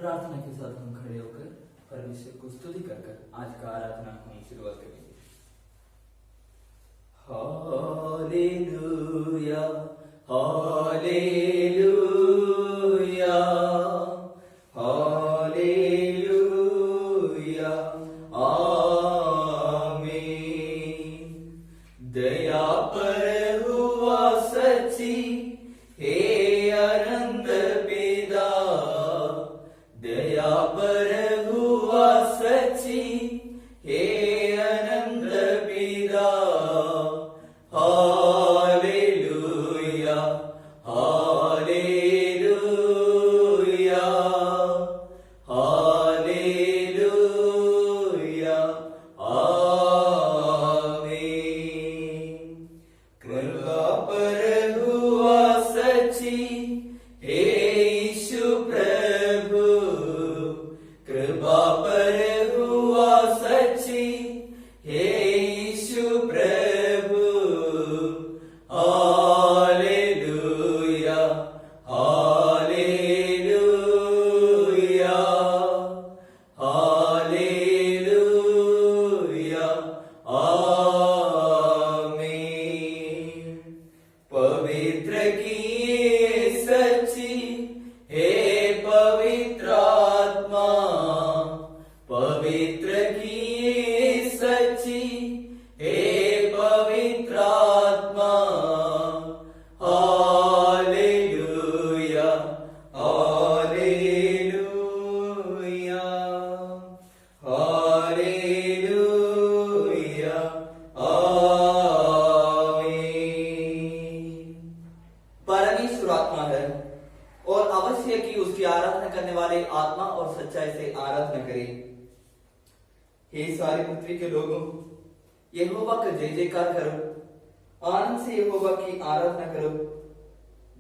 प्रार्थना के साथ हम खड़े होकर परमेश्वर को स्तुति कर आज का आराधना की शुरुआत करेंगे। हालेलुया हालेलुया हालेलुया आमीन। दया पर हुआ सच्ची हे अनंत पिता, दया पर हुआ सच्ची हे अनंत पिता। हालेलुया हालेलुया हालेलुया आमीन। कृपा पर हुआ सच्ची हे यीशु प्रभु, कृपा पर हुआ सच्ची हे यीशु प्रभु। हालेलुया हालेलुया हालेलुया आमीन। पवित्र किए सच्ची हे पवित्र आत्मा, पवित्र किए सच्ची हे पवित्र आत्मा। हालेलुया हालेलुया हालेलुया आमीन। परमेश्वर आत्मा है और अवश्य कि उसकी आराधना करने वाले आत्मा और सच्चाई से आराधना करें। हे सारी पृथ्वी के लोगों, यहोवा का जय जयकार करो, आनंद से यहोवा की आराधना करो।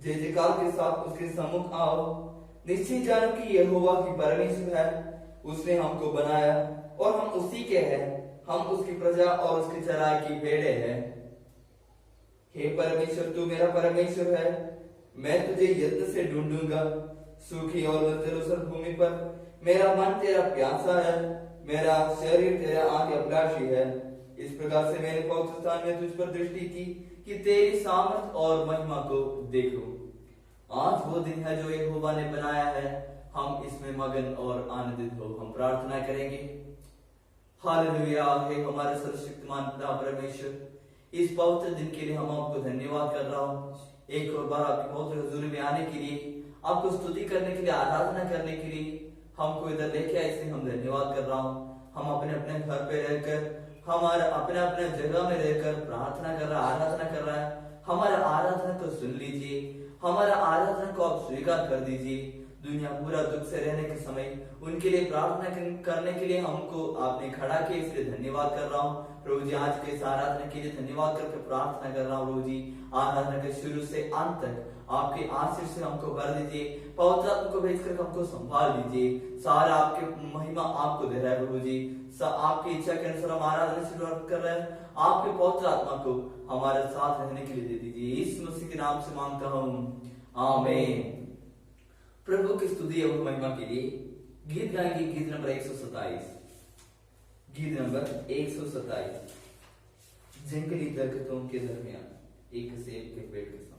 जय जयकार के साथ उसके सम्मुख आओ। निश्चय जानो कि यहोवा की परमेश्वर है, उसने हमको बनाया और हम उसी के हैं। हम उसकी प्रजा और उसकी चराई की भेड़े हैं। हे परमेश्वर, तू मेरा परमेश्वर है, मैं तुझे यत्न से ढूंढूंगा। सूखी और निर्जल भूमि पर मेरा मन तेरा प्यासा है, मेरा शरीर तेरा आदि अभिलाषी है। इस प्रकार से मैंने पवित्र स्थान में तुझ पर दृष्टि की कि तेरी सामर्थ और महिमा को देखूं। आज वो दिन है जो यहोवा ने बनाया है, हम इसमें मगन और आनंदित हो। हम प्रार्थना करेंगे। हालेलुया। हे हमारे सर्वशक्तिमान पिता परमेश्वर, इस पवित्र दिन के लिए हम आपको धन्यवाद कर रहा हूँ। एक और बार आपकी पवित्र हुजूरी में आने के लिए, आपको स्तुति करने के लिए, आराधना करने के लिए हमको इधर लेके आए, इसलिए हम धन्यवाद कर रहा हूँ। हम अपने अपने घर पे रहकर, हमारा अपने अपने जगह में रहकर प्रार्थना कर रहा है, आराधना कर रहा है। हमारा आराधना को सुन लीजिए, हमारा आराधना को आप स्वीकार कर दीजिए। दुनिया पूरा दुख से रहने के समय उनके लिए प्रार्थना करने के लिए हमको आपने खड़ा किया, इसलिए धन्यवाद कर रहा हूँ। प्रभु जी, आज के इस आराधना के लिए धन्यवाद करके प्रार्थना कर रहा हूँ। प्रभु जी, आराधना के शुरू से अंत तक आपके आशीष से हमको भर दीजिए। पवित्र आत्मा को भेजकर हमको संभाल लीजिए। सारा आपके महिमा आपको दे रहा है प्रभु जी। आपकी इच्छा के अनुसार हम आराधना शुरुआत कर रहे हैं। आपके पवित्र आत्मा को हमारे साथ रहने के लिए दे दीजिए। यीशु मसीह के नाम से मांगता हूँ, आमीन। प्रभु की स्तुति एवं महिमा के लिए गीत गाएंगे। गीत नंबर 127। गीत नंबर 127। जंगली दरख्तों के दरमियान एक सेब के पेड़ के सामने।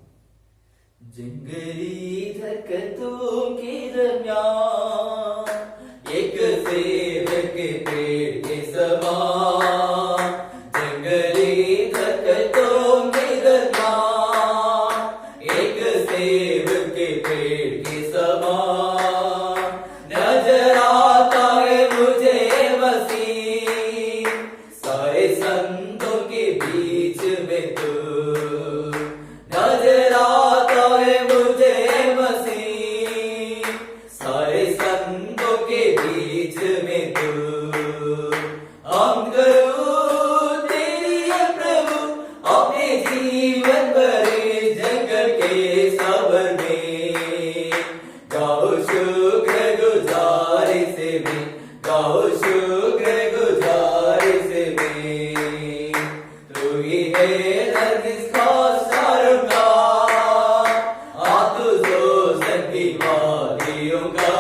जंगली दरख्तों के दरमियान एक सेब के पेड़ के समान। जंगली दरख्तों के दरमियान एक सेब के पेड़ के समान। नजर आता है मुझे मसीह सारे संतों के बीच में तू। नजर आता है मुझे मसीह सारे संतों के बीच में तू। हम करूं तेरी है प्रभु अपने जीवन भरे जंगल के सबर में। गाओ शुक्र गुजारे से भी, गाओ शुक्र गुजारे से भी। तू ही है नरगिस का शारुका, आतुजो सकी वादियों का।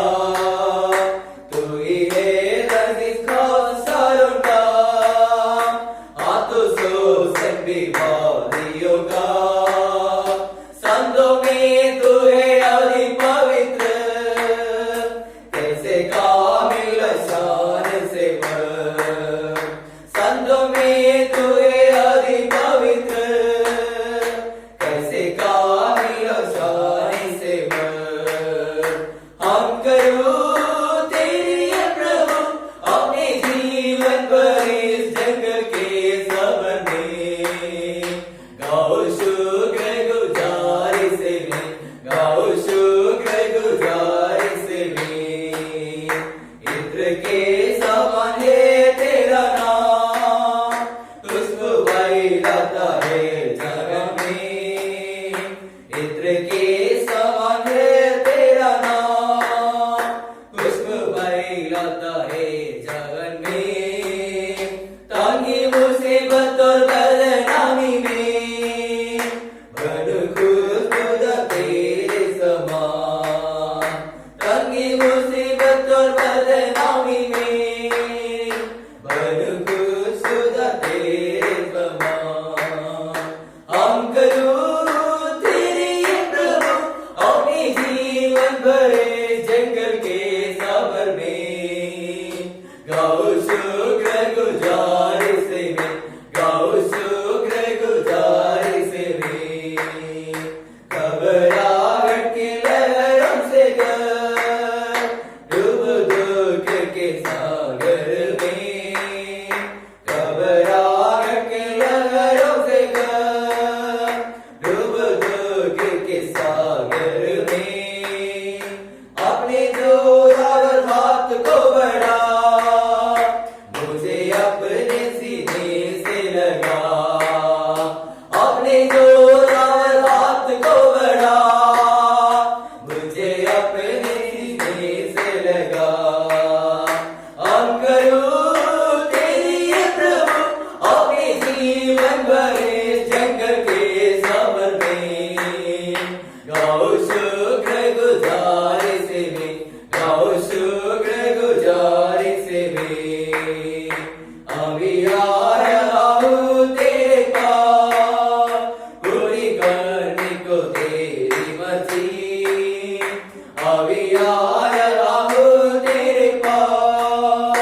अभी आ रहा हूँ तेरे पास,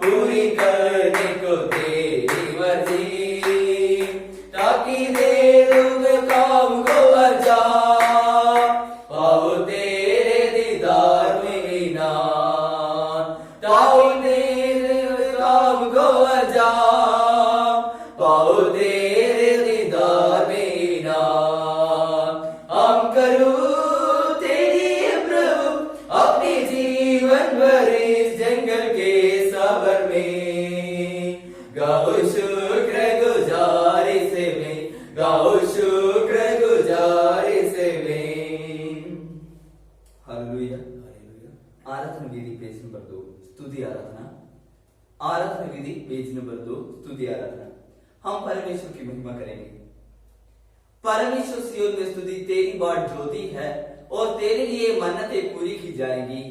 पूरी करने को तेरी मर्जी, ताकि दे दूँ काम को अर्जा, पाओ तेरे दीदार में इनाम, ताओ तेरे काम को अर्जा, पाओ तेरे दीदार में इनाम। हम करूँ तेरी प्रभु अपने जीवन भर इस जंगल के सबर में, गाओ शुक्र गुजारी से में, गाओ शुक्र गुजारी से में। हालेलुया। आराधना विधि पेज नंबर 2, स्तुति आराधना। आराधना विधि पेज नंबर 2, स्तुति आराधना। हम परमेश्वर की महिमा करेंगे। परमेश्वर सियोन में स्तुति तेरी बाट ज्योति है और तेरे लिए मन्नतें पूरी की जाएंगी।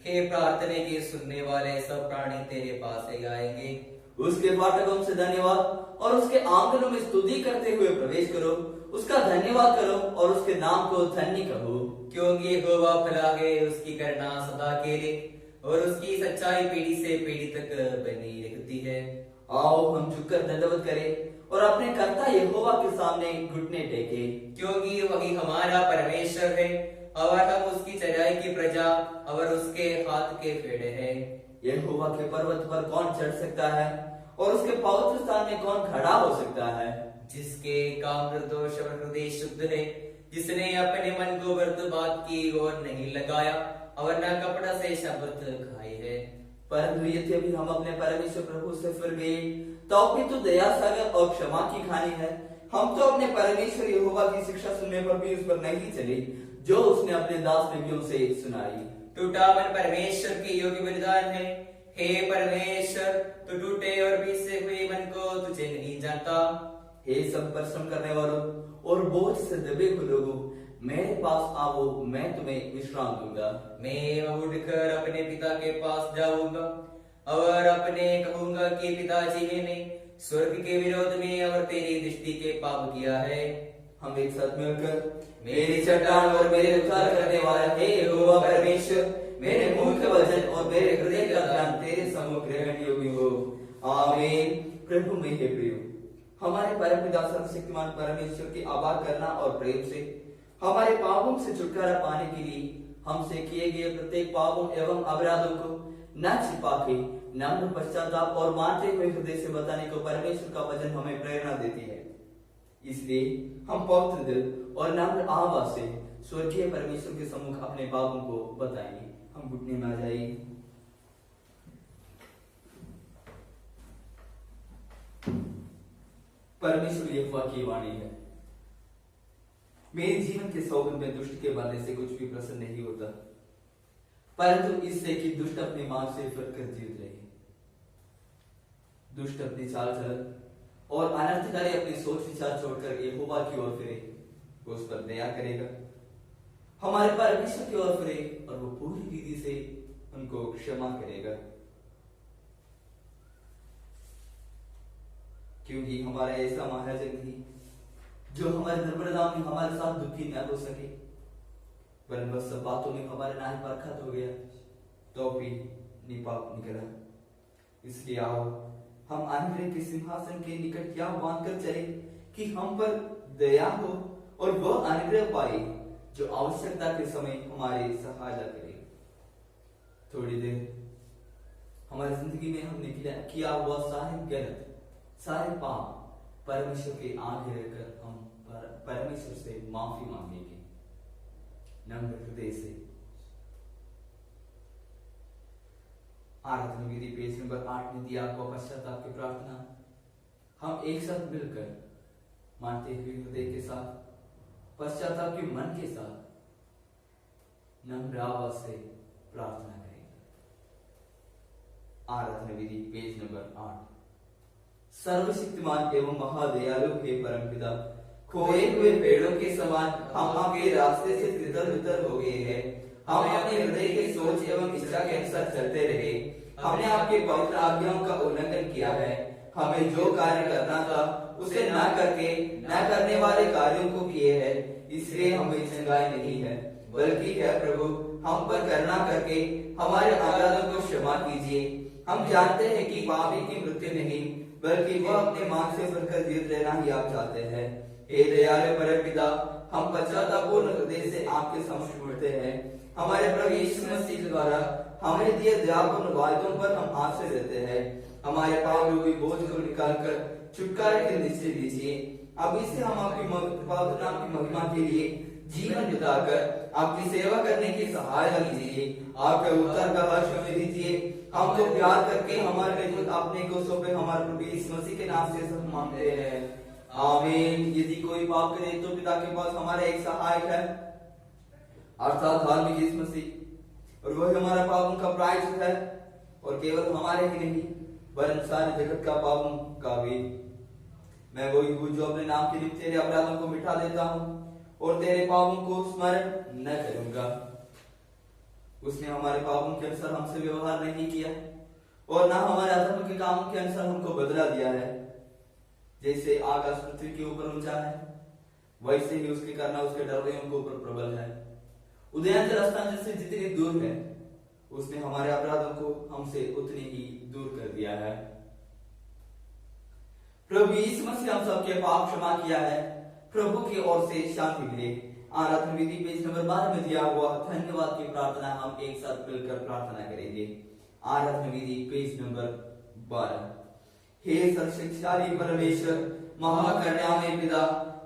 हे प्रार्थना के सुनने वाले सब प्राणी तेरे पास से आएंगे। उसके फाटकों से धन्यवाद और उसके आंगनों में स्तुति करते हुए प्रवेश करो, उसका धन्यवाद करो और उसके नाम को धन्य कहो। क्योंकि यहोवा भला है, उसकी करुणा सदा के लिए और उसकी सच्चाई पीढ़ी से पीढ़ी तक बनी रहती है। आओ हम झुककर दंडवत करें और अपने कर्ता यहोवा के सामने घुटने टेके, क्योंकि वही हमारा परमेश्वर है और हम उसकी चराई की प्रजा और उसके हाथ के फेड़े हैं। यहोवा के पर्वत पर कौन चढ़ सकता है और उसके पवित्र स्थान में कौन खड़ा हो सकता है? जिसके काम निर्दोष और हृदय शुद्ध है, जिसने अपने मन को व्यर्थ बात की ओर नहीं लगाया और न कपड़ा से शपथ खाई है। परंतु यद्यपि हम अपने परमेश्वर प्रभु से फिर गए तो भी तो दया सागर और क्षमा की खानी है। हम तो अपने परमेश्वर यहोवा की शिक्षा सुनने पर भी उस पर नहीं चले जो उसने अपने दास नबियों से सुनाई। टूटा मन परमेश्वर की योग्य बलिदान है। हे परमेश्वर, तू टूटे और पीसे हुए मन को तुझे नहीं जानता। हे सब परिश्रम करने वालों और बोझ से दबे हुए लोगों, मेरे पास आओ, मैं तुम्हें विश्राम दूंगा। मैं उठकर अपने पिता के पास जाऊंगा और अपने कहूंगा कि पिताजी मैंने स्वर्ग के विरोध में और तेरी दृष्टि के पाप किया है। हम एक साथ मिलकर मेरी चट्टान और मेरे उद्धार करने वाला हे यहोवा परमेश्वर, मेरे मुंह के वचन और मेरे हृदय का ध्यान तेरे सम्मुख ग्रहण योग्य हो। आमीन। प्रभु में हे प्रियो, हमारे परमपिता सर्वशक्तिमान परमेश्वर की आभार करना और प्रेम से हमारे पापों से छुटकारा पाने के लिए हमसे किए गए प्रत्येक पापों एवं अपराधों को न छिपा के नम्र पश्चाताप और मानते हुए हृदय से बताने को परमेश्वर का वचन हमें प्रेरणा देती है। इसलिए हम पवित्र दिल और नम्र आवाज से स्वर्गीय परमेश्वर के सम्मुख अपने पापों को बताएंगे। हम घुटने में आ जाइए। परमेश्वर यहोवा की वाणी है, मेरे जीवन के सौगंध में दुष्ट के बारे से कुछ भी प्रसन्न नहीं होता, परंतु इससे कि दुष्ट अपने मार्ग से फिरकर जीत रहे। दुष्ट अपनी चाल चलन और अनर्थकारी अपनी सोच विचार छोड़कर यहोवा की ओर फिरे, वो उस पर दया करेगा। हमारे परमेश्वर की ओर फिरे और वो पूरी रीति से उनको क्षमा करेगा, क्योंकि हमारा ऐसा महाराजन नहीं जो हमारे निर्बलता में हमारे साथ दुखी न हो सके, वरन बस सब बातों में हमारे नाम परखत हो गया तो भी निपाप निकला। इसलिए आओ हम अनुग्रह के सिंहासन के निकट या बांधकर चले कि हम पर दया हो और वह अनुग्रह पाए जो आवश्यकता के समय हमारे सहायता करे। थोड़ी देर हमारी जिंदगी में हमने किया हुआ सारे गलत, सारे पाप परमेश्वर के आगे रहकर हम परमेश्वर से माफी मांगेंगे नम्र हृदय से। आराधना विधि पेज नंबर 8 में दिया आपको पश्चाताप की प्रार्थना हम एक साथ मिलकर मानते हुए हृदय के साथ, पश्चाताप के मन के साथ नम्र आवाज से प्रार्थना करेंगे। आराधना विधि पेज नंबर 8। सर्वशक्तिमान एवं महादयालु हे परमपिता, खोए हुए पेड़ों के समान हम आपके रास्ते से तितर-बितर हो गए हैं। हम अपने हृदय के सोच एवं इच्छा के अनुसार चलते रहे। हमने आपके पवित्र आज्ञाओं का उल्लंघन किया है। हमें जो कार्य करना था उसे न करके न करने वाले कार्यों को किए हैं, इसलिए हमें चंगाई नहीं है, बल्कि है प्रभु हम पर करुणा करके हमारे अपराधों को क्षमा कीजिए। हम जानते हैं कि पापी की मृत्यु नहीं बल्कि वह अपने मार्ग से बढ़कर जीवित रहना ही आप चाहते हैं। हे दयालु परमपिता, हम पश्चातापूर्ण हृदय से आपके समक्ष उठते हैं। हमारे प्रभु यीशु मसीह द्वारा हमें दिए दयापूर्ण वायदों पर हम आश्रय देते हैं। हमारे पाप रूपी बोझ को निकालकर छुटकारे के निश्चय दीजिए। अभी से हम आपकी पवित्र नाम की महिमा के लिए जीवन बिताकर आपकी सेवा करने की सहायता कीजिए। आपके उत्तर का हर्ष हमें दीजिए। हमको प्यार करके हमारे लिए अपने को सौंपे हमारे प्रभु यीशु मसीह के नाम से सब मांगते हैं, आमीन। यदि कोई पाप करे तो पिता के पास हमारा एक सहायक है अर्थात धार्मिक यीशु मसीह, और वही हमारा पापों का प्रायश्चित है, और केवल हमारे ही नहीं वरन सारे जगत का पापों का भी। मैं वही हूँ जो अपने नाम के लिए तेरे अपराधों को मिटा देता हूँ और तेरे पापों को स्मरण न करूंगा। उसने हमारे पापों के अनुसार हमसे व्यवहार नहीं किया और ना हमारे अधर्म के कामों के अनुसार हमको बदला दिया है। जैसे आकाश पृथ्वी के ऊपर ऊंचा है वैसे ही उसके करना उसके डरवैयों के ऊपर प्रबल है। उदयांचल स्थान से जितनी दूर है उसने हमारे अपराधों को हमसे उतनी ही दूर कर दिया है। प्रभु यीशु मसीह हम सबके पाप क्षमा किया है। प्रभु की ओर से शांति मिले। आराधना विधि पेज नंबर 12 में दिया हुआ धन्यवाद की प्रार्थना हम एक साथ मिलकर प्रार्थना करेंगे। आराधना विधि पेज नंबर 12। हे सर्वशक्तिशाली परमेश्वर, महाकरुणामय पिता,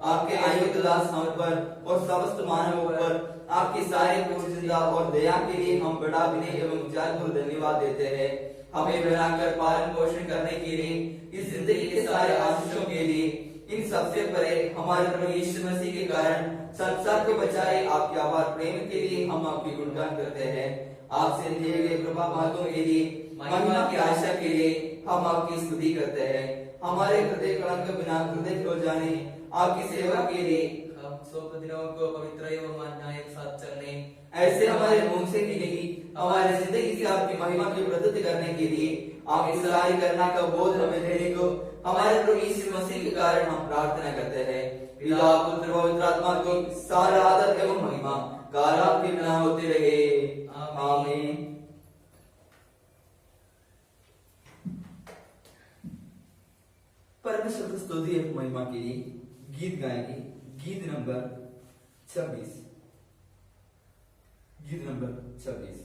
आपके अयोग्य दास हम पर और समस्त मानवों पर आपकी सारी पूर्णता और दया के लिए हम बड़ा विनय एवं उजागर धन्यवाद देते हैं। हमें बनाकर पालन पोषण करने के लिए, इस जिंदगी के सारे आशीषों के लिए, इन सबसे परे हमारे प्रभु यीशु मसीह के कारण संसार को बचाए आपके आभार प्रेम के लिए हम आपकी गुणगान करते हैं। आपसे दिए गए कृपा बातों के लिए, महिमा की आशा के लिए हम आपकी स्तुति करते हैं। हमारे हृदय कलंक बिना हृदय हो जाने आपकी सेवा के लिए हम 100 दिनों को पवित्र एवं मानना एक साथ चलने, ऐसे हमारे मुंह से निकली हमारे जिंदगी से आपकी महिमा की प्रस्तुति करने के लिए आपकी सराहना करना का बोध हमें देने को हमारे प्रभु यीशु मसीह के कारण हम प्रार्थना करते हैं। पिता पुत्र पवित्र आत्मा को सारा आदर एवं महिमा काल आपके बिना होते रहे, आमीन। परमेश्वर की स्तुति एवं महिमा के लिए गीत गाएंगे। गीत नंबर 26। गीत नंबर 26।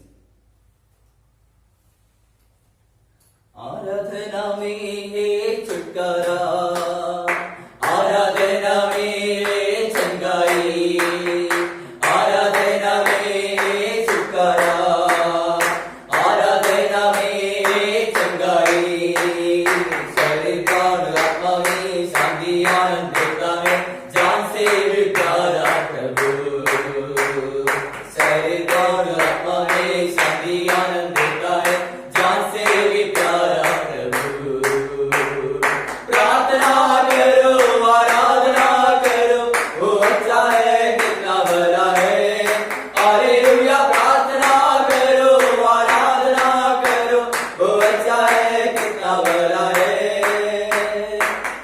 आराधना में है छुटकारा, आराधना में है चंगाई, आराधना में है छुटकारा, आराधना में है चंगाई। शरीर प्राण आत्मा में शांति आनंद देता है, जान से भी प्यारा प्रभु। शरीर प्राण आत्मा में शांति आनंद देता है, जान से भी प्यारा प्रभु। प्रार्थना करो, आराधना करो, वो अच्छा है कितना भला है। हालेलुया। प्रार्थना करो, आराधना करो, वो अच्छा है कितना भला है।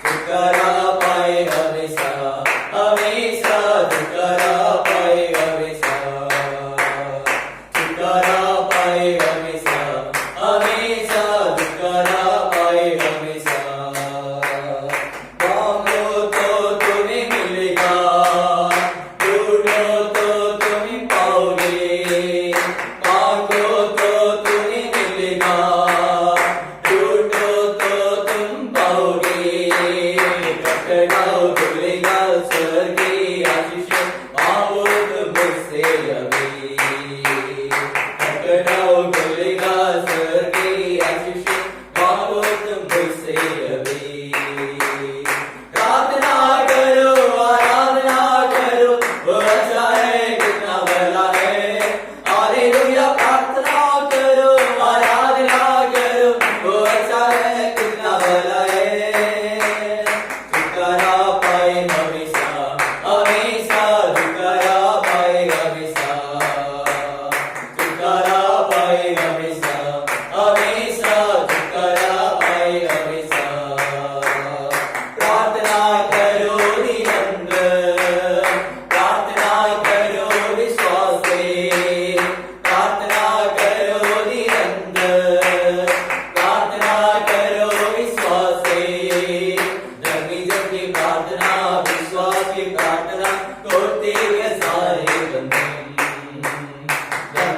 छुटकारा पाए हमेशा, हमेशा छुटकारा पाए हमेशा, छुटकारा पाए हमेशा, हमेशा छुटकारा पाए हमेशा। मांगो तो तुम्हें मिलेगा, ढूंढो तो तुम पाओगे। मांगो तो तुम्हें मिलेगा, ढूंढो तो तुम पाओगे। खटखटाओ खुलेगा स्वर्ग की आशीष, मांगो तो मुझसे अभी। खटखटाओ खुलेगा स्वर्ग की आशीष, मांगो तो मुझसे अभी। प्रार्थना करो, आराधना करो, वो अच्छा है कितना भला है। हालेलुया। प्रार्थना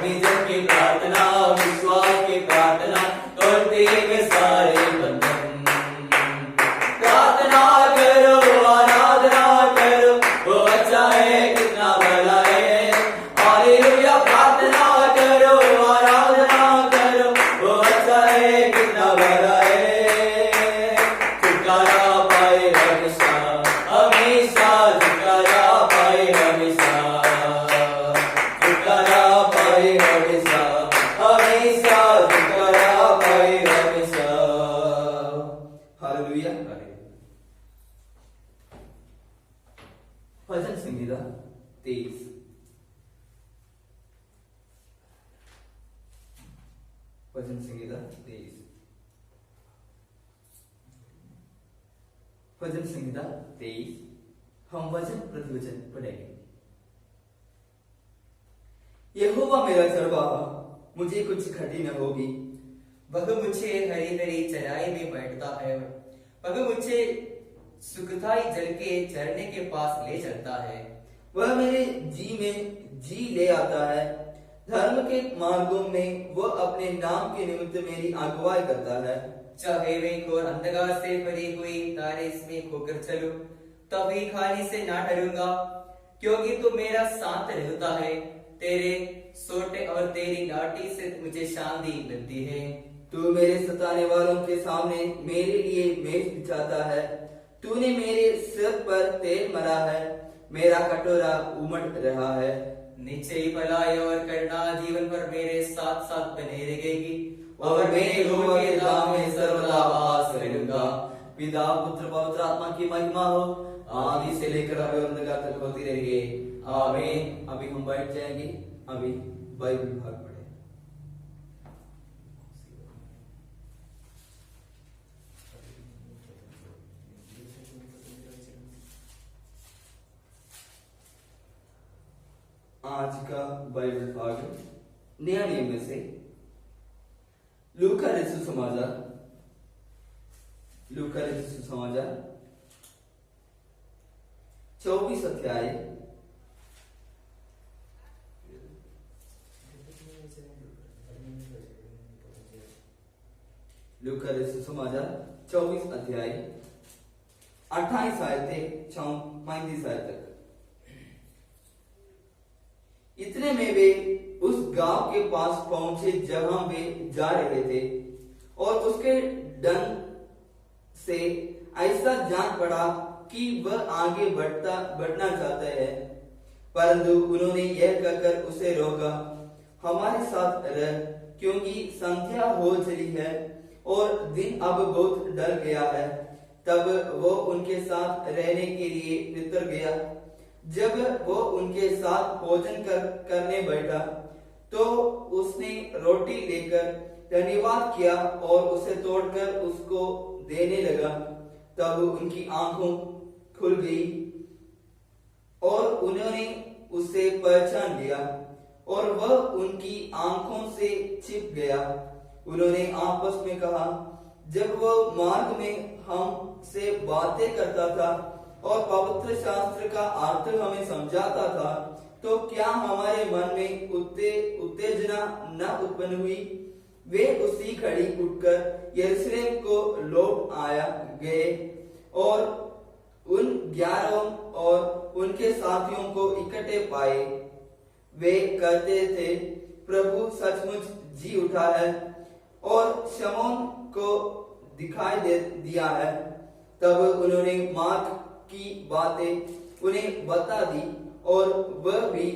सभी जन की प्रार्थना विश्वास की प्रार्थना तोड़ते वे सारे बंधन। प्रार्थना करो आराधना करो वो अच्छा है कितना भला है। हालेलुया प्रार्थना करो आराधना करो वो अच्छा है कितना भला है। छुटकारा पाए हमेशा हमेशा छुटकारा पाए हमेशा छुटकारा पाए हमेशा हमेशा छुटकारा पाए हमेशा। हालेलुया। भजन संहिता 23। भजन संहिता 23। भजन संहिता 23 हम वचन प्रतिवचन पढ़ेंगे। यहोवा मेरा चरवाहा, मुझे कुछ घटी न होगी। वह मुझे हरी हरी चराई में बैठता है। वह मुझे सुखदाई जल के झरने के पास ले चलता है। वह मेरे जी में जी ले आता है। धर्म के मार्गों में वह अपने नाम के निमित्त मेरी अगुवाई करता है। चाहे वे घोर अंधकार से भरी हुई तारे इसमें खोकर चलो तभी खाली से ना डरूंगा, क्योंकि तू मेरा साथ रहता है। तेरे सोटे और तेरी लाठी से मुझे शांति मिलती है। तू मेरे सताने वालों के सामने मेरे लिए मेज बिछाता है। तूने मेरे सिर पर तेल मरा है, मेरा कटोरा उमड़ रहा है। निश्चय भलाई और करुणा जीवन भर मेरे साथ साथ बने रहेगी और मैं यहोवा के धाम में सर्वदा वास करूंगा। पिता पुत्र पवित्र आत्मा की महिमा हो, आदि से लेकर अभी अंतकाल तक होती रहेगी। आमीन। अभी हम बैठ जाएंगे। अभी बाइबल भाग पढ़े। आज का बाइबल भाग नया नियम में से लूका रचित सुसमाचार 24 अध्याय लूका रचित सुसमाचार 24 अध्याय 28 आयत से 35 आयत तक। इतने में वे उस गांव के पास पहुंचे जहां वे जा रहे थे, और उसके ढंग से ऐसा जान पड़ा कि वह आगे बढ़ना चाहता है, परंतु उन्होंने यह कहकर उसे रोका, हमारे साथ रह, क्योंकि संध्या हो चली है और दिन अब बहुत ढल गया है। तब वो उनके साथ रहने के लिए नितर गया। जब वो उनके साथ भोजन करने बैठा तो उसने रोटी लेकर धन्यवाद किया और उसे तोड़कर उसको देने लगा। तब उनकी आंखों खुल गई और उन्होंने उसे पहचान लिया, और वह उनकी आंखों से छिप गया। उन्होंने आपस में कहा, जब वह मार्ग में हमसे बातें करता था और पवित्र शास्त्र का अर्थ हमें समझाता था, तो क्या हमारे मन में उत्तेजना न उत्पन्न हुई? वे उसी घड़ी उठकर यरूशलेम को लौट गए और उन 11 और उनके साथियों को इकट्ठे पाए। वे कहते थे, प्रभु सचमुच जी उठा है और शमौन को दिखाई दिया है। तब उन्होंने मार्ग की बातें उन्हें बता दी, और वह भी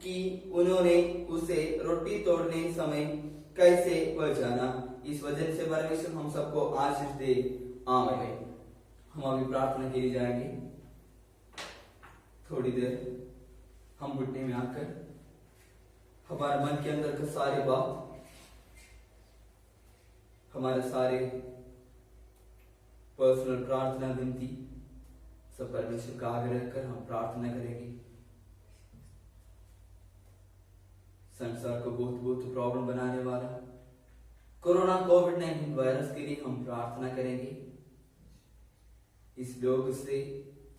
कि उन्होंने उसे रोटी तोड़ने समय कैसे पहचाना। इस वजह से परमेश्वर हम सबको आशीष दे। आमीन। हम अभी प्रार्थना के लिए जाएंगे। थोड़ी देर हम घुटने में आकर हमारे मन के अंदर का सारे बात, हमारे सारे पर्सनल प्रार्थना विनती सब परमेश्वर का आगे रखकर हम प्रार्थना करेंगे। संसार को बहुत बहुत प्रॉब्लम बनाने वाला कोरोना कोविड-19 वायरस के लिए हम प्रार्थना करेंगे। इस रोग से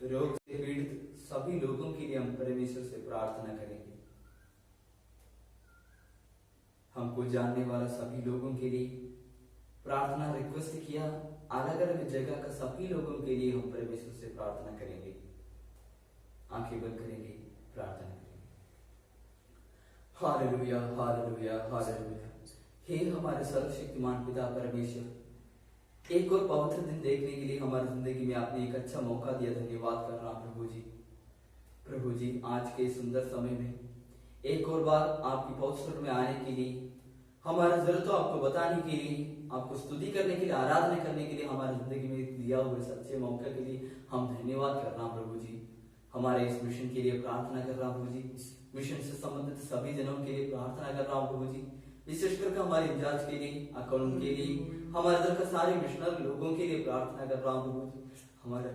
पीड़ित सभी लोगों के लिए हम परमेश्वर से प्रार्थना करेंगे। हमको जानने वाला सभी लोगों के लिए प्रार्थना रिक्वेस्ट किया। अलग अलग जगह का सभी लोगों के लिए हम परमेश्वर से प्रार्थना करेंगे। आंखें बंद करेंगे, प्रार्थना करेंगे। Hallelujah, hallelujah, hallelujah. हे हमारे सर्वशक्तिमान पिता परमेश्वर, एक और पवित्र दिन देखने के लिए हमारी जिंदगी में आपने एक अच्छा मौका दिया। धन्यवाद कर रहा हूं प्रभु जी। प्रभु जी, आज के सुंदर समय में एक और बार आपकी पवित्र में आने के लिए, हमारा जरूरत आपको बताने के लिए, आपको स्तुति करने के लिए, आराधना करने के लिए हमारी जिंदगी में दिया हुए सच्चे मौके के लिए हम धन्यवाद कर रहा हूं प्रभु जी। हमारे इस मिशन के लिए प्रार्थना कर रहा हूं प्रभु जी। मिशन से संबंधित सभी जनों के लिए प्रार्थना कर रहा हूं प्रभु जी। विशेषकर हमारे इंचार्ज के लिए, अकाउंट के लिए, हमारे दल का सारे मिशनर लोगों के लिए प्रार्थना कर रहा हूं प्रभु जी। हमारे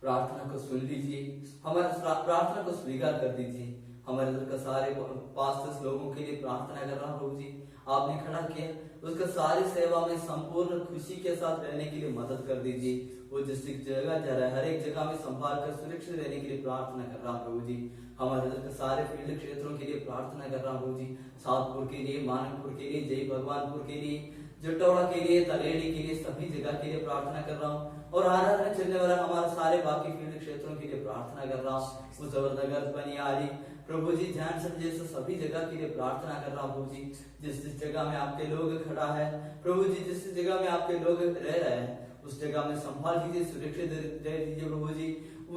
प्रार्थना को सुन लीजिए, हमारे प्रार्थना को स्वीकार कर दीजिए। हमारे दल का सारे पास्टर्स लोगों के लिए प्रार्थना कर रहा हूं प्रभु जी। आपने खड़ा किया, उसका सारी सेवा में संपूर्ण खुशी के साथ रहने के लिए मदद कर दीजिए। वो जिस जगह जा रहा है, हर एक जगह में संभाल कर सुरक्षित रहने के लिए प्रार्थना कर रहा हूं प्रभु जी। हमारे दल के सारे फील्ड क्षेत्रों के लिए प्रार्थना कर रहा हूं प्रभु जी। सातपुर के लिए, मानकपुर के लिए, जय भगवानपुर के लिए, जटौड़ा के लिए, तलेड़ी के लिए, सभी जगह के लिए प्रार्थना कर रहा हूँ। और आराधना चलने वाला हमारे सारे बाकी फील्ड क्षेत्रों के लिए प्रार्थना कर रहा हूँ। मुजफ्फरनगर, बनियाली, प्रभु जी, ध्यान समझे सभी जगह के लिए प्रार्थना कर रहा हूँ प्रभु जी। जिस जगह में आपके लोग खड़ा है प्रभु जी, जिस जगह में आपके लोग रह रहे हैं उस जगह में संभाल लीजिए, सुरक्षित रह दीजिए प्रभु जी।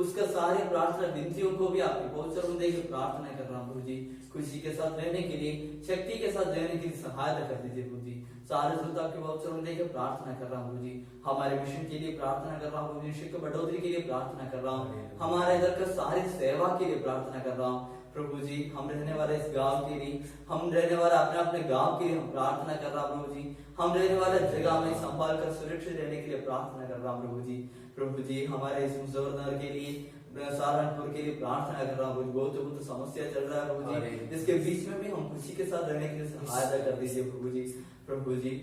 उसका सारे प्रार्थना विनतियों को भी आपके पवित्र में देकर प्रार्थना कर रहा हूँ प्रभु जी। खुशी के साथ रहने के लिए, शक्ति के साथ रहने के लिए सहायता कर दीजिए प्रभु जी। सारे जरूरत आपके पवित्र में देकर प्रार्थना कर रहा हूँ प्रभु जी। हमारे मिशन के लिए प्रार्थना कर रहा हूँ प्रभु जी। बढ़ोतरी के लिए प्रार्थना कर रहा हूँ। हमारे इधर का सारी सेवा के लिए प्रार्थना कर रहा हूँ प्रभु जी। हम रहने वाले इस गांव के लिए, हम रहने वाले अपने अपने गांव के लिए हम प्रार्थना कर रहा हूं प्रभु जी। हम रहने वाले जगह में संभाल कर सुरक्षित रहने के लिए प्रार्थना कर रहा हूं प्रभु जी। प्रभु जी, हमारे इस मुजफ्फरनगर के लिए, सहारनपुर के लिए प्रार्थना कर रहा हूँ। बहुत समस्या चल रहा है प्रभु जी, इसके बीच में भी हम खुशी के साथ रहने के लिए सहायता कर दीजिए प्रभु जी। प्रभु जी,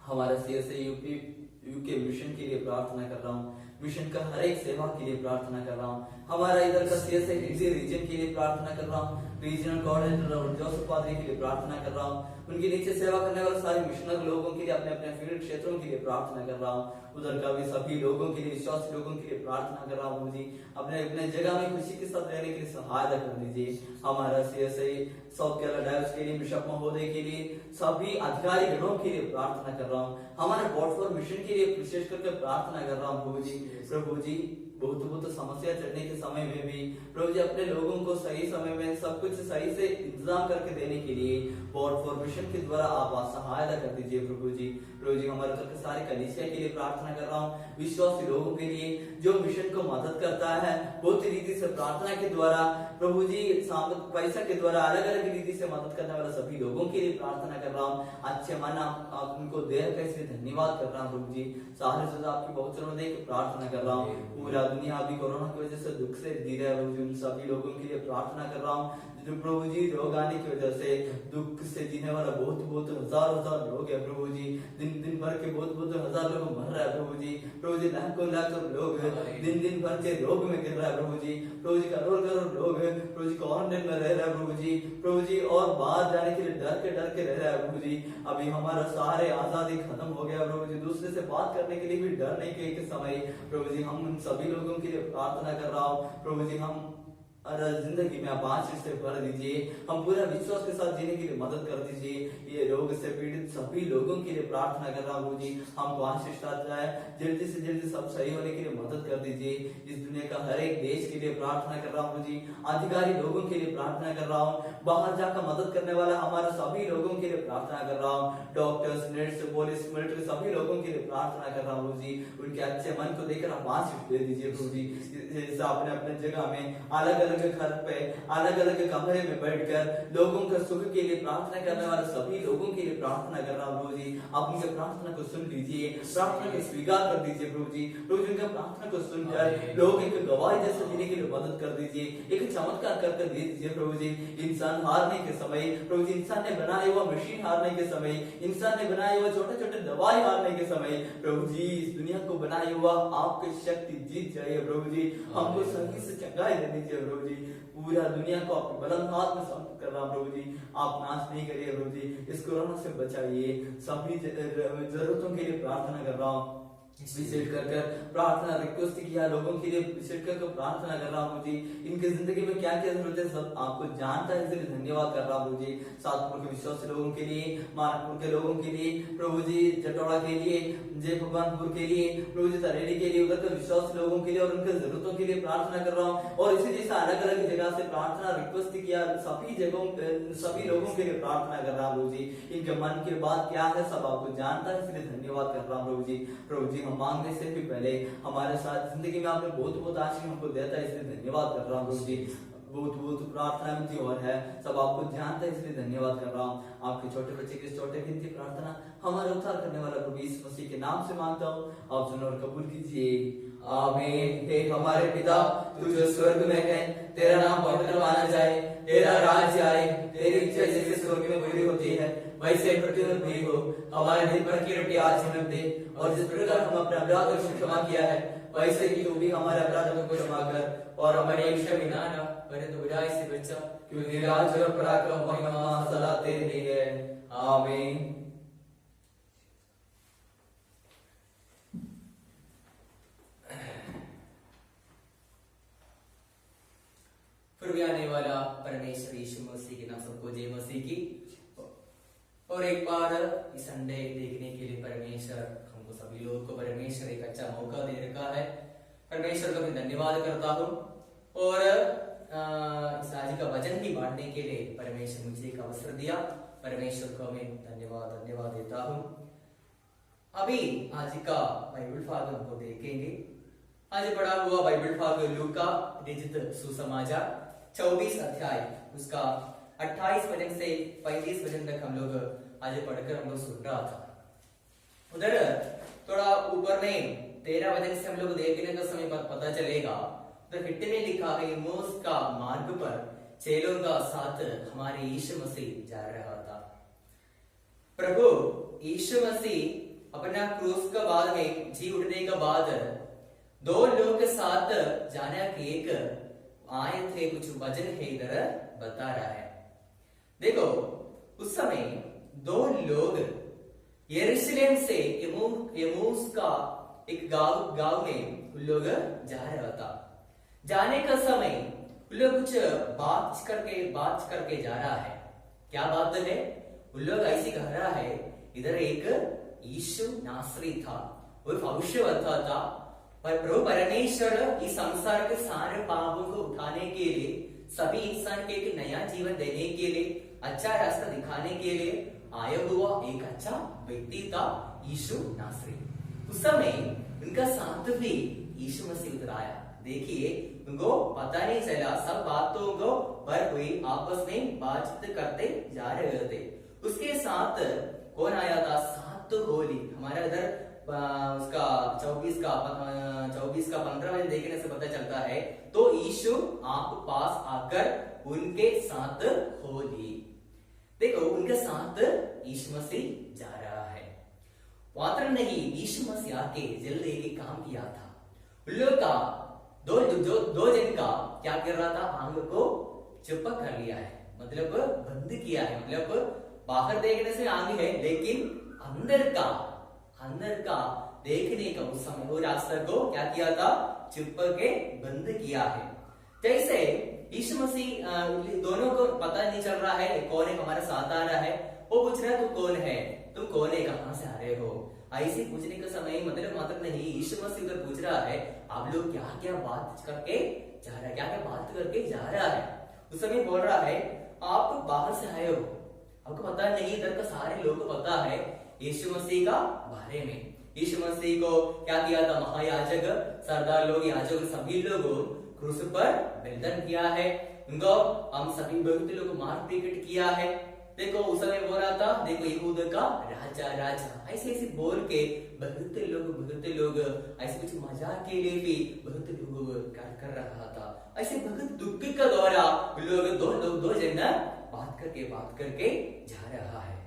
हमारे CSA यूके मिशन के लिए प्रार्थना कर रहा हूँ। मिशन का हर एक सेवा के लिए प्रार्थना कर रहा हूँ। हमारा इधर का CSA रीजन के लिए प्रार्थना कर रहा हूँ। रीजनल कोऑर्डिनेटर और जोसेफ पादरी के लिए प्रार्थना कर रहा हूँ। उनके नीचे सेवा करने वाले सारे मिशनर लोगों के लिए, अपने अपने फील्ड क्षेत्रों के लिए प्रार्थना कर रहा हूँ। उधर का भी सभी लोगों के लिए, विश्वासी लोगों के लिए प्रार्थना कर रहा हूँ जी। अपने अपने जगह में खुशी के साथ रहने के लिए सहायता कर दीजिए। हमारा CSA साउथ केरला डायस के लिए, बिशप महोदय के लिए, सभी अधिकारी गणों के लिए प्रार्थना कर रहा हूँ। हमारे बोर्ड फॉर मिशन के लिए विशेष करके प्रार्थना कर रहा हूँ प्रभु जी। प्रभु जी, बहुत समस्या चढ़ने के समय में भी प्रभु जी अपने लोगों को सही समय में सब कुछ सही से इंतजाम करके देने के लिए बोर्ड फॉर मिशन के द्वारा आप सहायता कर दीजिए प्रभु जी। प्रभु जी, हमारे तरफ के सारे कलीसिया के लिए प्रार्थना कर रहा हूँ। विश्वासी लोगों के लिए जो मिशन को मदद करता है बहुत रीति से प्रार्थना के द्वारा, प्रभु जी पैसा के द्वारा, अलग अलग रीति से मदद करने वाले सभी लोगों के लिए प्रार्थना कर रहा हूँ। अच्छे मन आप उनको दे कैसे धन्यवाद कर रहा हूँ प्रभु जी। सारे आपकी पवित्र में देख प्रार्थना कर रहा हूँ। पूरा दुनिया अभी कोरोना की वजह से दुख से जी रहा है प्रभु जी, उन सभी लोगों के लिए प्रार्थना कर रहा हूँ। जो प्रभु जी रोग आने की वजह से दुख से जीने वाला बहुत हजार लोग है प्रभु जी। दिन भर के बहुत हजार लोग मर रहा है प्रभु जी। प्रभु जी, लाखों लोग दिन भर के रोग में गिर रहा है प्रभु जी। प्रभु जी, करोड़ लोग प्रभु जी क्वारंटाइन में रह रहा है प्रभु जी। प्रभु जी, और बाहर जाने के लिए डर के रह रहा है प्रभु जी। अभी हमारा सारे आजादी खत्म हो गया प्रभु जी। दूसरे से बात करने के लिए भी डर नहीं के समय प्रभु जी हम उन सभी लोगों के लिए प्रार्थना कर रहा हूँ प्रभु जी। हम जिंदगी में आप आशीष से भर दीजिए, हम पूरा विश्वास के साथ जीने के लिए मदद कर दीजिए। ये रोग से पीड़ित सभी लोगों के लिए प्रार्थना कर रहा हूँ जी। हमको आशीष जाए, जल्दी से जल्दी सब सही होने के लिए मदद कर दीजिए। इस दुनिया का हर एक देश के लिए प्रार्थना कर रहा हूँ जी। अधिकारी लोगों के लिए प्रार्थना कर रहा हूँ। बाहर जाकर मदद करने वाला हमारा सभी लोगों के लिए प्रार्थना कर रहा हूँ। डॉक्टर्स, नर्स, पुलिस, मिलिट्री सभी लोगों के लिए प्रार्थना कर रहा हूँ जी। उनके अच्छे मन को देकर आप आशीष दे दीजिए प्रभु जी। जैसे अपने अपने जगह में अलग अलग घर पे, अलग अलग कमरे में बैठकर लोगों के सुख के लिए प्रार्थना करने वाले सभी लोगों के लिए प्रार्थना कर रहा हूँ प्रभु जी। आप उनके प्रार्थना को सुन लीजिए, प्रार्थना को स्वीकार कर दीजिए प्रभु जी। प्रभु जी, उनका प्रार्थना को सुनकर लोग एक गवाही जैसे जीने के लिए मदद कर दीजिए, एक चमत्कार कर दे दीजिए प्रभु जी। इंसान हारने के समय प्रभु जी, इंसान ने बनाया हुआ मशीन हारने के समय, इंसान ने बनाया हुआ छोटे दवाई हारने के समय प्रभु जी, इस दुनिया को बनाया हुआ आपकी शक्ति जीत जाए प्रभु जी। हमको सही से चंगाई दे दीजिए प्रभु प्रभु जी, पूरा दुनिया को आपके बुलंद हाथ में समर्पित कर रहा हूं प्रभु जी। आप नाश नहीं करिए प्रभु जी, इस कोरोना से बचाइए। सभी जरूरतों के लिए प्रार्थना कर रहा हूँ, विशेष कर प्रार्थना रिक्वेस्ट किया लोगों के लिए, विशेष कर प्रार्थना कर रहा हूँ जी। इनकी जिंदगी में क्या क्या जरूरत है सब आपको जानता है, इसलिए धन्यवाद कर रहा हूँ प्रभु जी। सातपुर के विश्वासी लोगों के लिए, मानकपुर के लोगों के लिए प्रभु जी, जटौड़ा के लिए, जय भगवानपुर के लिए प्रभु जी, तरेड़ी के लिए, उधर के विश्वासी लोगों के लिए और उनके जरूरतों के लिए प्रार्थना कर रहा हूँ। और इसी जैसे अलग अलग जगह से प्रार्थना रिक्वेस्ट किया, सभी जगहों सभी लोगों के लिए प्रार्थना कर रहा हूँ प्रभु जी। इनके मन की बात क्या है सब आपको जानता है, इसलिए धन्यवाद कर रहा हूँ प्रभु जी। प्रभु जी, हम मांगने से भी पहले हमारे साथ जिंदगी में आपने बहुत बहुत आशीष हमको देता है, इसलिए धन्यवाद कर रहा हूँ प्रभु जी। बहुत बहुत प्रार्थना विनती और है सब आपको जानता है, इसलिए धन्यवाद कर रहा हूँ। आपके छोटे बच्चे की छोटे विनती प्रार्थना हमारा उद्धार करने वाला प्रभु यीशु मसीह के नाम से मांगता हूँ, आप सुनो और कबूल कीजिए। आमीन। हे हमारे पिता, तू जो स्वर्ग में है, तेरा नाम पवित्र माना जाए, तेरा राज्य आए, तेरी इच्छा जैसे स्वर्ग में पूरी होती है वैसे पृथ्वी में भी हो। हमारे दिन भर की रोटी आज हमें दे, और जिस प्रकार हम अपने अपराधों को क्षमा किया है वैसे ही तू भी हमारे अपराधों को क्षमा कर, और हमारी इच्छा में ना ला परंतु बुराई से बचा, क्योंकि राज्य और पराक्रम और महिमा सदा तेरी है। आमीन। फिर आने वाला परमेश्वर यीशु मसीह के नाम सबको जय मसीह की। और एक बार इस संडे देखने के लिए परमेश्वर हमको सभी लोगों को परमेश्वर एक अच्छा मौका दे रखा है। परमेश्वर का मैं धन्यवाद करता हूँ, और इस आज का वचन भी बांटने के लिए परमेश्वर मुझे एक अवसर दिया। परमेश्वर को मैं धन्यवाद देता हूँ। अभी आज का बाइबल भाग हमको देखेंगे। आज पढ़ा हुआ बाइबल भाग लूका लिखित सुसमाचार 24 अध्याय उसका 28 वचन से 35 वचन तक हम लोग आज पढ़कर हम लोग सुन रहा था। उधर थोड़ा ऊपर में 13 वचन से हम लोग देखने का समय पता चलेगा। उधर हिट में लिखा है, इम्माउस का मार्ग पर चेलों का साथ हमारे यीशु मसीह जा रहा था। प्रभु यीशु मसीह अपना क्रूस का बाद में जी उठने के बाद दो लोग के साथ जाने के एक आए थे। कुछ वचन है इधर बता रहा है। देखो, उस समय दो लोग यरूशलेम से इम्माउस का एक गांव में उन लोग जा रहा था। जाने का समय उन लोग कुछ बात करके जा रहा है। क्या बात है? उन लोग ऐसे कह रहा है, इधर एक यीशु नासरी था, वो भविष्यवक्ता था, पर प्रभु परमेश्वर इस संसार के सारे पापों को उठाने के लिए, सभी इंसान के एक नया जीवन देने के लिए, अच्छा रास्ता दिखाने के लिए आया हुआ एक अच्छा व्यक्ति था यीशु नासरी। उस समय उनका साथ भी यीशु मसीह उतर आया। देखिए, उनको पता नहीं चला, सब बातों को पर हुई, आपस में बातचीत करते जा रहे थे। उसके साथ कौन आया था? 7 होली। हमारा इधर उसका 24 का 15 देखने से पता चलता है, तो यीशु आप पास आकर उनके साथ होली। देखो, उनके साथ यीशु मसीह जा रहा है। मात्र नहीं, यीशु मसीह आके जल्दी एक काम किया था। उन लोग का दो जन का क्या कर रहा था? आंख को चुप कर लिया है, मतलब बंद किया है। मतलब बाहर देखने से आंख है, लेकिन अंदर का देखने का उस समय वो रास्ता को क्या किया था? चुप के बंद किया है। जैसे यीशु मसीह दोनों को पता नहीं चल रहा है कौन है हमारे साथ आ रहा है। वो पूछ रहा है, तू कौन है, तुम कौन है, कहां से आ रहे हो? ऐसे पूछने का समय मतलब नहीं, यीशु मसीह उधर पूछ रहा है, आप लोग क्या क्या बात करके जा रहा है, क्या क्या बात करके जा रहा है। उस समय बोल रहा है, आप बाहर से आए हो, आपको पता नहीं, इधर का सारे लोग को पता है यीशु मसीह का बारे में। यीशु मसीह को क्या किया था? महायाजक, सरदार लोग, याजक, सभी लोग क्रूस पर बलिदान किया है। उनको हम सभी बहुत लोग मार पीट किया है। देखो, उस समय बोल रहा था, देखो यहूद का राजा ऐसे बोल के बहुत लोग ऐसे कुछ मजाक के लिए भी बहुत लोग कर रहा था। ऐसे बहुत दुख का दौरा लोग दो जन बात करके जा रहा है।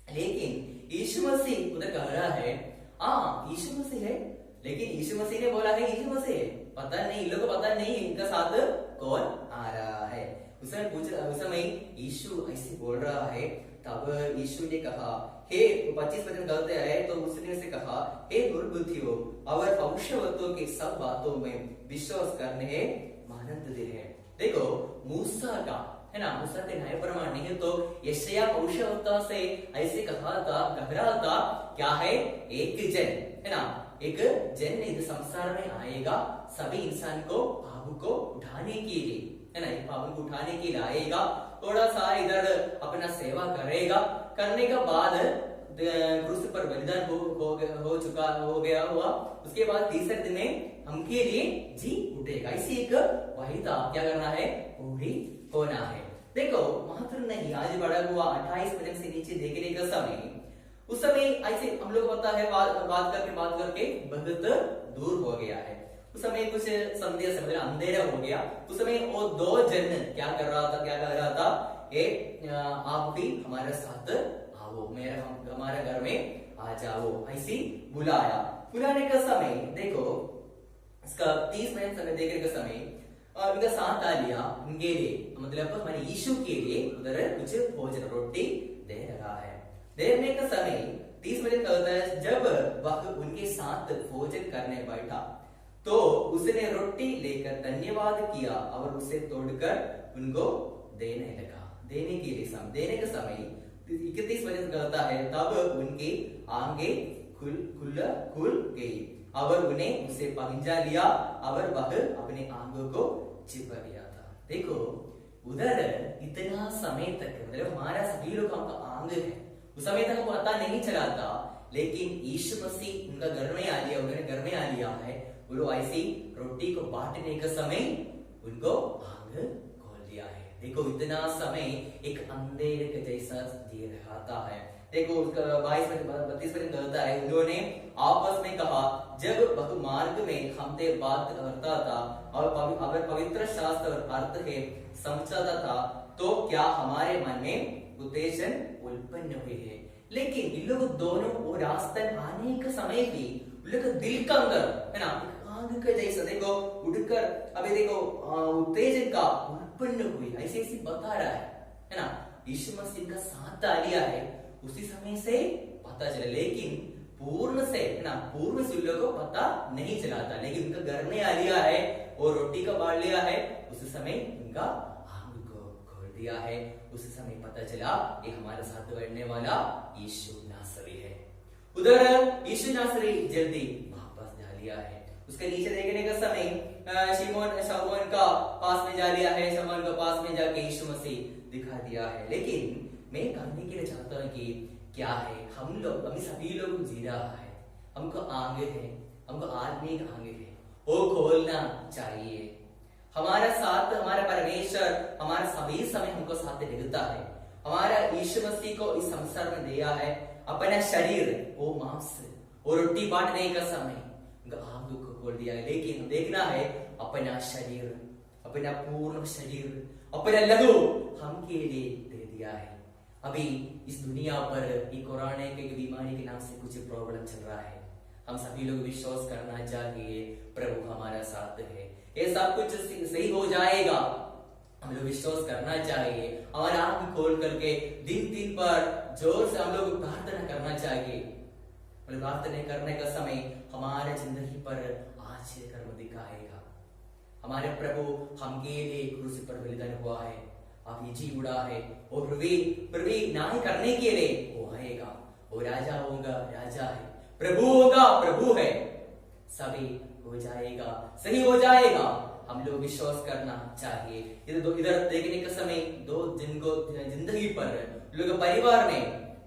लेकिन यीशु मसीह उधर कह रहा है, यीशु मसीह है, लेकिन यीशु मसीह ने बोला है यीशु मसीह है। पता नहीं, लोग पता नहीं इनका साथ कौन आ रहा है। उस समय यीशु ऐसे बोल रहा है, तब यीशु ने कहा, हे 25 गलत है, तो उसने से कहा, हे दुर्बुद्धियों, और भविष्यवक्ताओं के सब बातों में विश्वास करने मानंद दे है। देखो मूसा का है ना, मूसा के न्याय प्रमाण नहीं तो यशायाह भविष्यवक्ता से ऐसे कहा था, कह रहा था, क्या है, एक जन है ना, एक जन इस संसार में आएगा, सभी इंसान को पाप को उठाने के लिए है ना, पाप को उठाने के लिए आएगा, थोड़ा सा इधर अपना सेवा करेगा, करने के बाद क्रूस पर बलिदान हो गया हुआ, उसके बाद तीसरे दिन में हमके लिए जी उठेगा। इसी एक वाहिदा क्या करना है, पूरी होना है। देखो मात्र नहीं, आज बड़ा हुआ 28 वचन से नीचे देखने का समय, उस समय ऐसे हम लोग पता है बात करके बहुत दूर हो गया है। उस समय कुछ संदेश अंधेरा हो गया। उस समय वो दो जन क्या कर रहा था, आप भी हमारे साथ आओ, हमारे घर में आ जाओ, ऐसी बुलाने का समय देखो, इसका 30 मिनट समय देखने का समय उनका साथ आ लिया, उनके लिए मतलब हमारे यीशु के लिए उधर कुछ भोजन रोटी दे रहा है। देने का समय 30 मिनट का होता है। जब वह उनके साथ भोजन करने बैठा तो उसने रोटी लेकर धन्यवाद किया और उसे तोड़कर उनको देने लगा। देने का समय 31 मिनट का होता है। तब उनकी आंखें खुल गई और उन्हें उसे पहचान लिया और वह अपने आंखों को छिपा लिया था। देखो उधर इतना समय तक मतलब हमारा सभी लोग हमका आंग है, उस समय तक हमको पता नहीं चला था, लेकिन यीशु मसीह उनका घर में आ लिया, उन्होंने घर में आ लिया है। वो लोग ऐसी रोटी को बांटने का समय उनको आंग खोल दिया है। देखो इतना समय एक अंधेरे के जैसा दे रहता है। देखो 32 में कहता है, उन्होंने आपस में कहा, जब वह मार्ग में हमसे बात करता था और अगर पवित्र शास्त्र और अर्थ है समझाता था, तो क्या हमारे मन में उत्तेजन उत्पन्न हुई है। लेकिन इन लोग दोनों वो रास्ते आने का समय भी उन लोग दिल का अंदर है ना, आग का जैसा देखो उठकर अभी देखो उत्तेजन का उत्पन्न हुई, ऐसे ऐसे बता रहा है ना। यीशु मसीह का साथ आ लिया है, उसी समय से पता चला, लेकिन पूर्ण से ना पूर्ण से लोगों को पता नहीं चला था, लेकिन उनका घर में आ लिया है और रोटी का बांट लिया है, उस समय उनका आंख को खोल दिया है। उस समय पता चला ये हमारे साथ बढ़ने वाला यीशु नासरी है। उधर यीशु नासरी जल्दी वापस जा लिया है। उसके नीचे देखने का समय शमौन का पास में जा लिया है, शमौन का पास में जाके यीशु मसीह दिखा दिया है। लेकिन मैं कहने के लिए चाहता हूँ कि क्या है, हम सभी लोग जी रहा है, हमको आंगे है, हमको आत्मिक आंगे है, वो खोलना चाहिए। हमारा साथ हमारा परमेश्वर हमारा सभी समय हमको साथ दिखता है। हमारा यीशु मसीह को इस संसार में दिया है अपना शरीर, वो मांस और रोटी बांटने का समय आंख को खोल दिया है। लेकिन देखना है अपना शरीर, अपना पूर्ण शरीर, अपना लहू हम के लिए दे दिया है। अभी इस दुनिया पर ये कोरोना के बीमारी के नाम से कुछ प्रॉब्लम चल रहा है। हम सभी लोग विश्वास करना चाहिए प्रभु हमारा साथ है, ये सब कुछ सही हो जाएगा। हम लोग विश्वास करना चाहिए, हमारा आंख खोल करके दिन पर जोर से हम लोग प्रार्थना करना चाहिए। प्रार्थना करने का समय हमारे जिंदगी पर आश्चर्य कर्म दिखाएगा। हमारे प्रभु हम के लिए क्रूस पर बलिदान हुआ है, अब ये जी उड़ा है और पृथ्वी न्याय करने के लिए वो आएगा। वो राजा होगा, राजा है, प्रभु होगा, प्रभु है, सभी हो जाएगा, सही हो जाएगा। हम लोग विश्वास करना चाहिए। इधर देखने का समय दो जिनको जिंदगी पर लोग परिवार में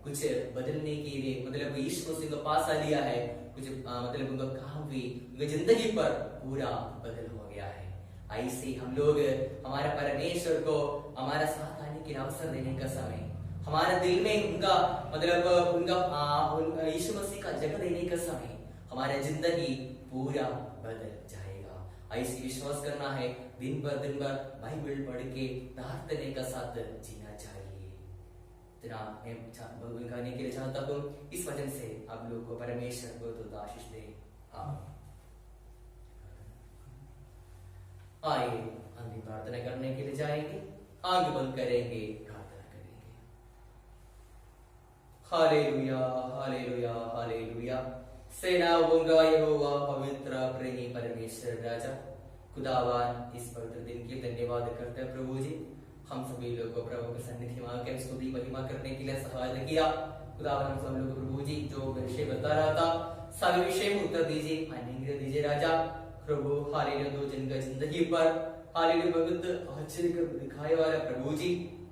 कुछ बदलने के लिए मतलब यीशु मसीह को पास आ लिया है, कुछ मतलब उनका काम भी उनकी जिंदगी पर पूरा बदल हो गया है। ऐसे हम लोग हमारे परमेश्वर को हमारा साथ आने के अवसर देने का समय, हमारे दिल में उनका मतलब उनका यीशु मसीह का जगह देने का समय, हमारा जिंदगी पूरा बदल जाएगा। ऐसे विश्वास करना है, दिन पर बाइबल पढ़ के प्रार्थना का साथ जीना चाहिए। इतना मैं कहने के लिए चाहता हूँ, इस वजह से आप लोग को परमेश्वर को आशीष दे। आइए हम भी प्रार्थना करने के लिए जाएंगे, आंख बंद करेंगे, प्रार्थना करेंगे। Hallelujah, hallelujah, hallelujah. सेनाओं का यहोवा पवित्र प्रेमी परमेश्वर राजा खुदावान, इस पवित्र दिन के धन्यवाद करते हैं प्रभु जी। हम सभी लोगों को प्रभु के सन्निधि में आकर स्तुति महिमा करने के लिए सहायता किया। खुदावन, हम सब लोग प्रभु जी जो विषय बता रहा था सभी विषय में उत्तर दीजिए, अनुग्रह दीजिए राजा प्रभु। हालेलुया, दो जन का जिंदगी पर हालेलुया पवित्र आश्चर्य कर दिखाए वाला प्रभु जी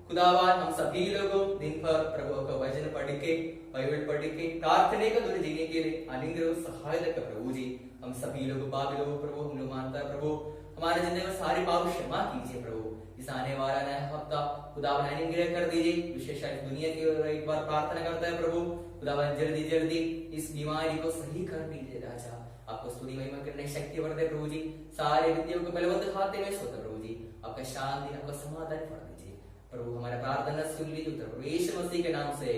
खुदावन, हम सभी लोगों दिन भर प्रभु का वचन पढ़ के, बाइबल पढ़ के, प्रार्थना का दूर जीने के लिए अनुग्रह सहायता का प्रभु जी। हम सभी लोग पापी लोग प्रभु, हम लोग मानता है प्रभु, हमारे जिंदगी में सारे पाप क्षमा कीजिए प्रभु। इस आने वाला नया हफ्ता खुदावन अनुग्रह कर दीजिए। विशेष दुनिया की ओर एक बार प्रार्थना करता है प्रभु, खुदावन जल्दी जल्दी इस बीमारी को सही कर दीजिए राजा। आपको स्तुति महिमा करने की शक्ति बढ़ते प्रभु जी। सारे विद्याओं को बलवंत खाते में सोता प्रभु जी, आपका शांति, आपका समाधान बढ़ा दीजिए प्रभु। हमारा प्रार्थना सुन लीजिए उत्तर प्रभु यीशु मसीह के नाम से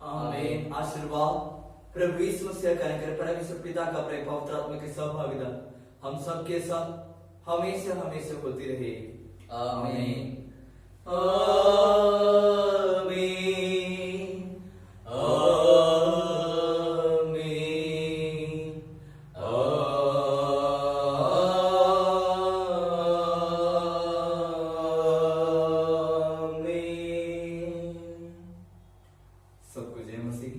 आमीन। आशीर्वाद प्रभु यीशु मसीह का अनुग्रह, परमेश्वर पिता का प्रेम, पवित्र आत्मा की सहभागिता हम सबके साथ हमेशा हमेशा होती रहे। आमीन। आमीन, आमीन, आमीन। सबको जय मसीह।